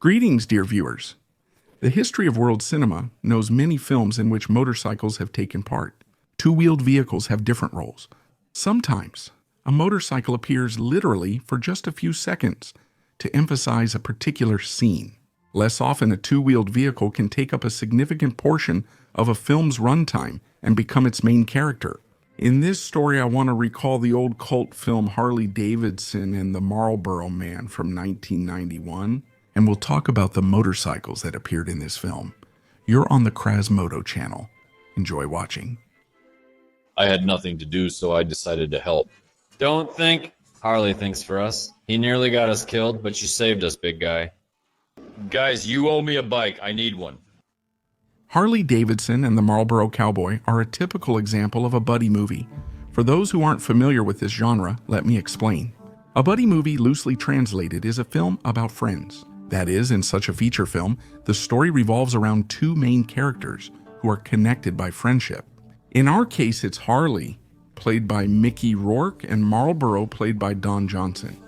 Greetings, dear viewers. The history of world cinema knows many films in which motorcycles have taken part. Two-wheeled vehicles have different roles. Sometimes, a motorcycle appears literally for just a few seconds to emphasize a particular scene. Less often, a two-wheeled vehicle can take up a significant portion of a film's runtime and become its main character. In this story, I want to recall the old cult film Harley Davidson and the Marlboro Man from 1991, and we'll talk about the motorcycles that appeared in this film. You're on the Krasmodo channel. Enjoy watching. I had nothing to do, so I decided to help. Don't think. Harley thinks for us. He nearly got us killed, but you saved us, big guy. Guys, you owe me a bike. I need one. Harley Davidson and the Marlboro Cowboy are a typical example of a buddy movie. For those who aren't familiar with this genre, let me explain. A buddy movie, loosely translated, is a film about friends. That is, in such a feature film, the story revolves around two main characters who are connected by friendship. In our case, it's Harley, played by Mickey Rourke, and Marlboro, played by Don Johnson.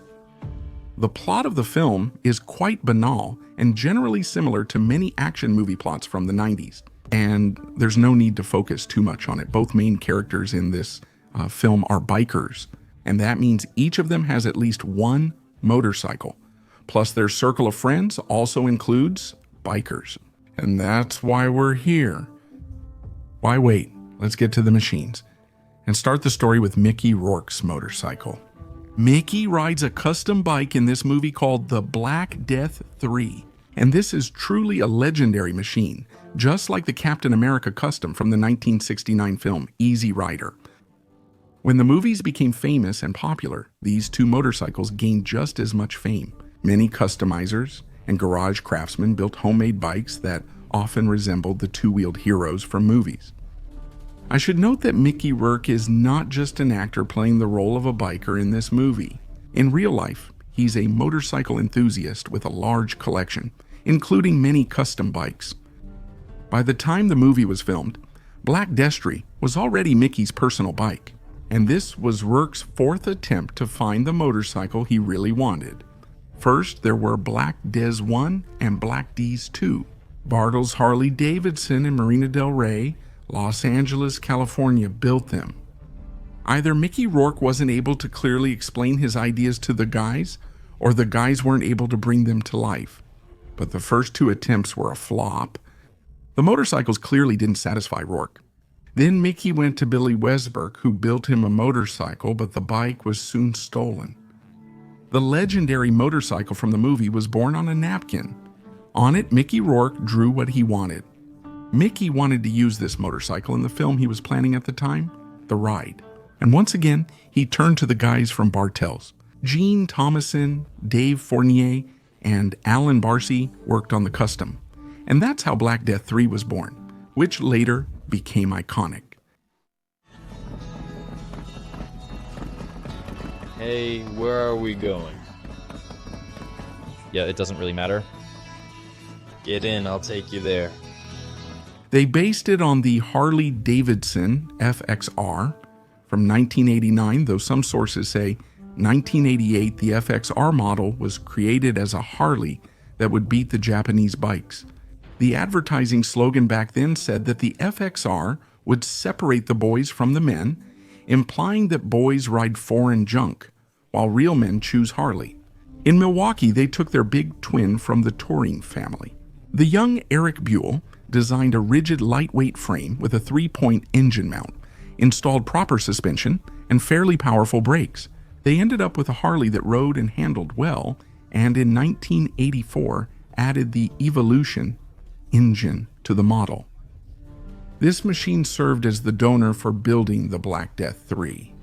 The plot of the film is quite banal and generally similar to many action movie plots from the 90s. And there's no need to focus too much on it. Both main characters in this film are bikers, and that means each of them has at least one motorcycle. Plus, their circle of friends also includes bikers. And that's why we're here. Why wait? Let's get to the machines and start the story with Mickey Rourke's motorcycle. Mickey rides a custom bike in this movie called the Black Death 3. And this is truly a legendary machine, just like the Captain America Custom from the 1969 film Easy Rider. When the movies became famous and popular, these two motorcycles gained just as much fame. Many customizers and garage craftsmen built homemade bikes that often resembled the two-wheeled heroes from movies. I should note that Mickey Rourke is not just an actor playing the role of a biker in this movie. In real life, he's a motorcycle enthusiast with a large collection, including many custom bikes. By the time the movie was filmed, Black Destry was already Mickey's personal bike, and this was Rourke's fourth attempt to find the motorcycle he really wanted. First, there were Black Des 1 and Black D's 2. Bartles Harley Davidson in Marina del Rey, Los Angeles, California built them. Either Mickey Rourke wasn't able to clearly explain his ideas to the guys, or the guys weren't able to bring them to life. But the first two attempts were a flop. The motorcycles clearly didn't satisfy Rourke. Then Mickey went to Billy Wesberg, who built him a motorcycle, but the bike was soon stolen. The legendary motorcycle from the movie was born on a napkin. On it, Mickey Rourke drew what he wanted. Mickey wanted to use this motorcycle in the film he was planning at the time, The Ride. And once again, he turned to the guys from Bartels. Gene Thomason, Dave Fournier, and Alan Barcy worked on the custom. And that's how Black Death 3 was born, which later became iconic. Hey, where are we going? Yeah, it doesn't really matter. Get in, I'll take you there. They based it on the Harley Davidson FXR from 1989, though some sources say 1988 the FXR model was created as a Harley that would beat the Japanese bikes. The advertising slogan back then said that the FXR would separate the boys from the men, implying that boys ride foreign junk, while real men choose Harley. In Milwaukee, they took their big twin from the Touring family. The young Eric Buell designed a rigid, lightweight frame with a 3-point engine mount, installed proper suspension, and fairly powerful brakes. They ended up with a Harley that rode and handled well, and in 1984 added the Evolution engine to the model. This machine served as the donor for building the Black Death 3.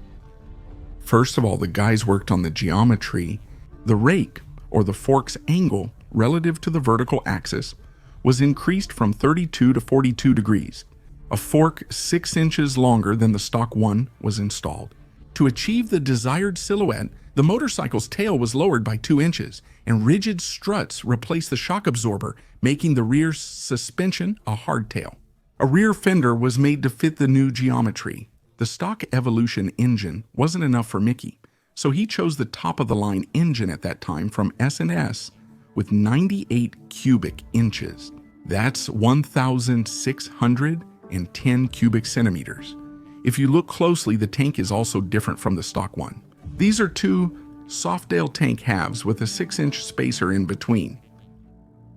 First of all, the guys worked on the geometry. The rake, or the fork's angle relative to the vertical axis, was increased from 32 to 42 degrees. A fork 6 inches longer than the stock one was installed. To achieve the desired silhouette, the motorcycle's tail was lowered by 2 inches, and rigid struts replaced the shock absorber, making the rear suspension a hardtail. A rear fender was made to fit the new geometry. The stock Evolution engine wasn't enough for Mickey, so he chose the top-of-the-line engine at that time from S&S with 98 cubic inches. That's 1,610 cubic centimeters. If you look closely, the tank is also different from the stock one. These are two Softdale tank halves with a 6-inch spacer in between.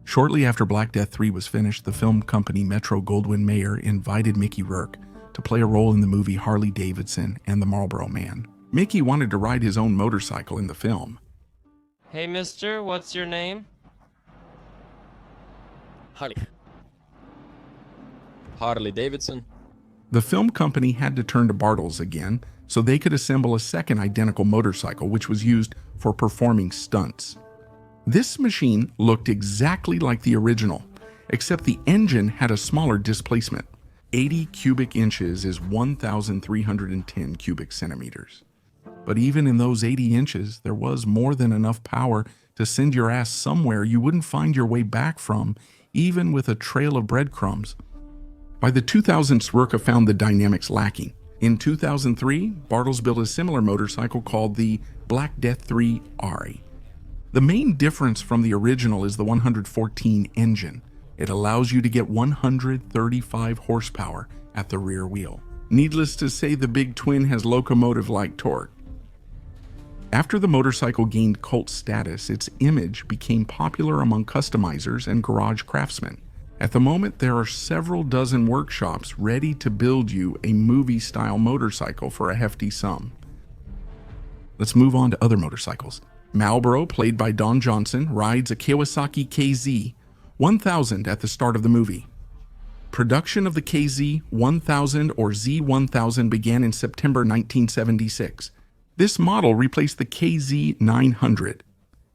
Shortly after Black Death 3 was finished, the film company Metro-Goldwyn-Mayer invited Mickey Rourke to play a role in the movie Harley Davidson and the Marlboro Man. Mickey wanted to ride his own motorcycle in the film. Hey mister, what's your name? Harley Davidson. The film company had to turn to Bartles again so they could assemble a second identical motorcycle which was used for performing stunts. This machine looked exactly like the original, except the engine had a smaller displacement. 80 cubic inches is 1,310 cubic centimeters. But even in those 80 inches, there was more than enough power to send your ass somewhere you wouldn't find your way back from, even with a trail of breadcrumbs. By the 2000s, Rourke found the dynamics lacking. In 2003, Bartles built a similar motorcycle called the Black Death 3 Ari. The main difference from the original is the 114 engine. It allows you to get 135 horsepower at the rear wheel. Needless to say, the big twin has locomotive-like torque. After the motorcycle gained cult status, its image became popular among customizers and garage craftsmen. At the moment, there are several dozen workshops ready to build you a movie-style motorcycle for a hefty sum. Let's move on to other motorcycles. Marlboro, played by Don Johnson, rides a Kawasaki KZ 1000 at the start of the movie. Production of the KZ 1000 or Z1000 began in September 1976. This model replaced the KZ 900.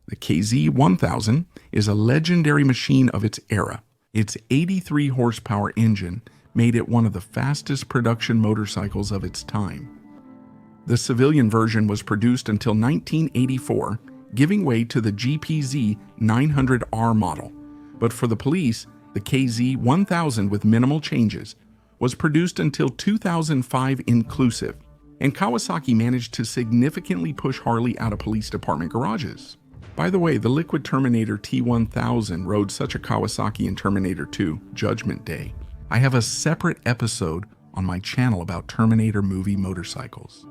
The KZ 1000 is a legendary machine of its era. Its 83 horsepower engine made it one of the fastest production motorcycles of its time. The civilian version was produced until 1984, giving way to the GPZ 900R model. But for the police, the KZ 1000 with minimal changes was produced until 2005 inclusive, and Kawasaki managed to significantly push Harley out of police department garages. By the way, the Liquid Terminator T1000 rode such a Kawasaki in Terminator 2 Judgment Day. I have a separate episode on my channel about Terminator movie motorcycles.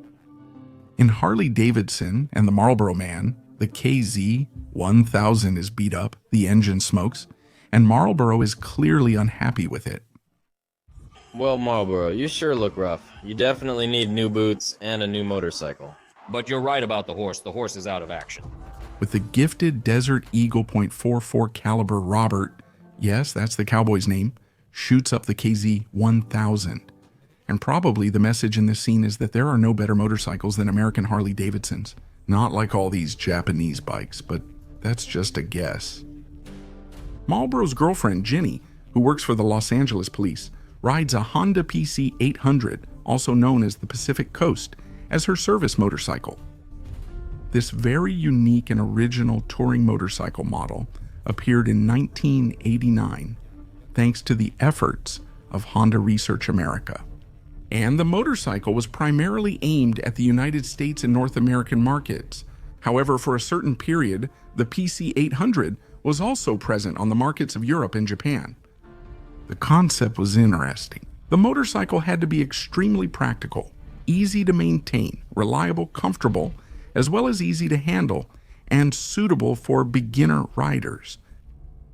In Harley Davidson and the Marlboro Man, the KZ 1000 is beat up, the engine smokes, and Marlboro is clearly unhappy with it. Well, Marlboro, you sure look rough. You definitely need new boots and a new motorcycle. But you're right about the horse. The horse is out of action. With the gifted Desert Eagle .44 caliber, Robert, yes, that's the cowboy's name, shoots up the KZ 1000. And probably the message in this scene is that there are no better motorcycles than American Harley Davidsons. Not like all these Japanese bikes, but that's just a guess. Marlboro's girlfriend, Jenny, who works for the Los Angeles police, rides a Honda PC 800, also known as the Pacific Coast, as her service motorcycle. This very unique and original touring motorcycle model appeared in 1989, thanks to the efforts of Honda Research America. And the motorcycle was primarily aimed at the United States and North American markets. However, for a certain period, the PC 800 was also present on the markets of Europe and Japan. The concept was interesting. The motorcycle had to be extremely practical, easy to maintain, reliable, comfortable, as well as easy to handle, and suitable for beginner riders.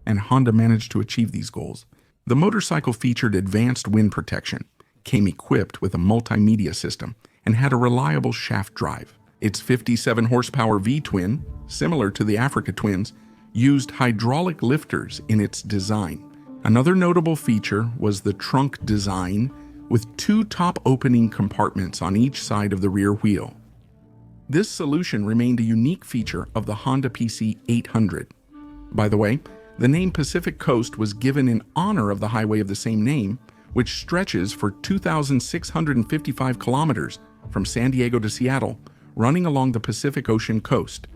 And Honda managed to achieve these goals. The motorcycle featured advanced wind protection, came equipped with a multimedia system, and had a reliable shaft drive. Its 57 horsepower V-twin, similar to the Africa twins, used hydraulic lifters in its design. Another notable feature was the trunk design, with 2 top opening compartments on each side of the rear wheel. This solution remained a unique feature of the Honda PC 800. By the way, the name Pacific Coast was given in honor of the highway of the same name, which stretches for 2,655 kilometers from San Diego to Seattle, running along the Pacific Ocean coast.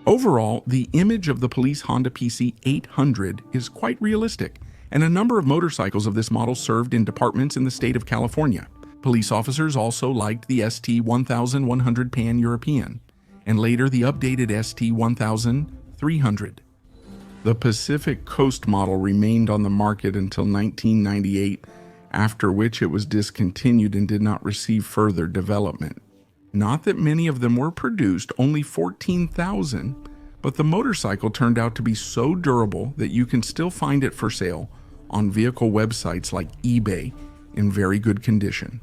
Overall, the image of the police Honda PC 800 is quite realistic, and a number of motorcycles of this model served in departments in the state of California. Police officers also liked the ST 1100 Pan-European, and later the updated ST 1300. The Pacific Coast model remained on the market until 1998, after which it was discontinued and did not receive further development. Not that many of them were produced, only 14,000, but the motorcycle turned out to be so durable that you can still find it for sale on vehicle websites like eBay in very good condition.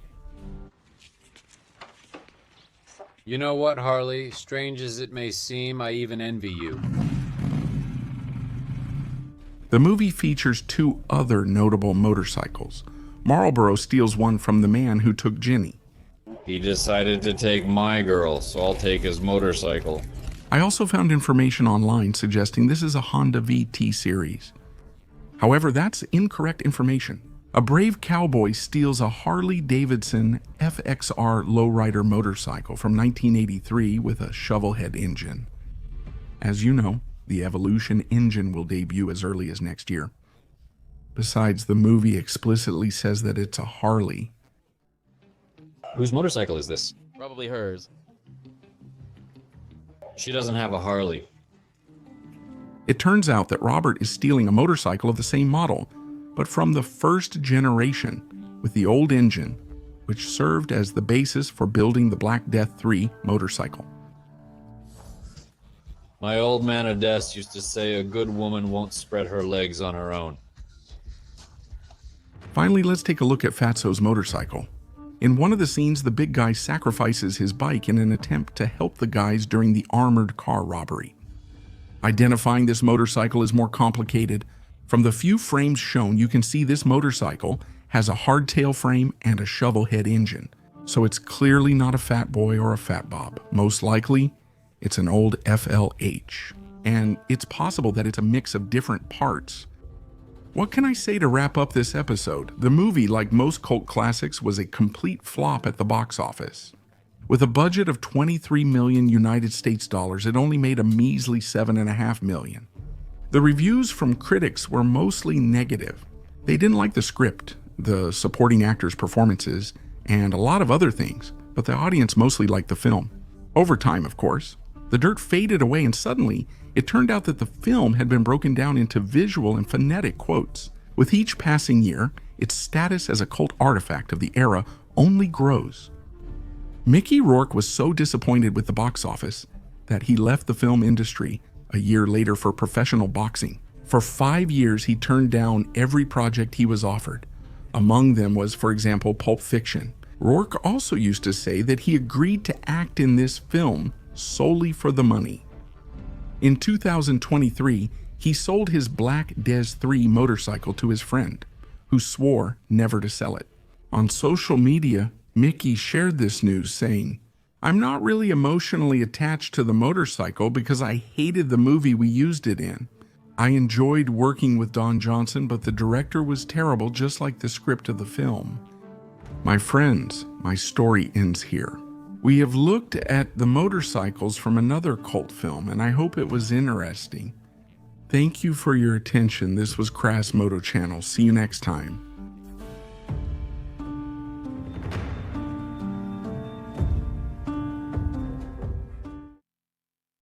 You know what, Harley? Strange as it may seem, I even envy you. The movie features two other notable motorcycles. Marlboro steals one from the man who took Jenny. He decided to take my girl, so I'll take his motorcycle. I also found information online suggesting this is a Honda VT series. However, that's incorrect information. A brave cowboy steals a Harley Davidson FXR lowrider motorcycle from 1983 with a shovelhead engine. As you know, the Evolution engine will debut as early as next year. Besides, the movie explicitly says that it's a Harley. Whose motorcycle is this? Probably hers. She doesn't have a Harley. It turns out that Robert is stealing a motorcycle of the same model, but from the first generation, with the old engine, which served as the basis for building the Black Death 3 motorcycle. My old man of death used to say a good woman won't spread her legs on her own. Finally, let's take a look at Fatso's motorcycle. In one of the scenes, the big guy sacrifices his bike in an attempt to help the guys during the armored car robbery. Identifying this motorcycle is more complicated. From the few frames shown, you can see this motorcycle has a hardtail frame and a shovelhead engine, so it's clearly not a Fat Boy or a Fat Bob. Most likely, it's an old FLH, and it's possible that it's a mix of different parts. What can I say to wrap up this episode? The movie, like most cult classics, was a complete flop at the box office. With a budget of 23 million United States dollars, it only made a measly 7.5 million. The reviews from critics were mostly negative. They didn't like the script, the supporting actors' performances, and a lot of other things, but the audience mostly liked the film. Over time, of course, the dirt faded away, and suddenly, it turned out that the film had been broken down into visual and phonetic quotes. With each passing year, its status as a cult artifact of the era only grows. Mickey Rourke was so disappointed with the box office that he left the film industry a year later for professional boxing. For 5 years, he turned down every project he was offered. Among them was, for example, Pulp Fiction. Rourke also used to say that he agreed to act in this film solely for the money. In 2023, he sold his Black Des 3 motorcycle to his friend, who swore never to sell it. On social media, Mickey shared this news saying, "I'm not really emotionally attached to the motorcycle because I hated the movie we used it in. I enjoyed working with Don Johnson, but the director was terrible, just like the script of the film." My friends, my story ends here. We have looked at the motorcycles from another cult film, and I hope it was interesting. Thank you for your attention. This was Crass Moto Channel. See you next time.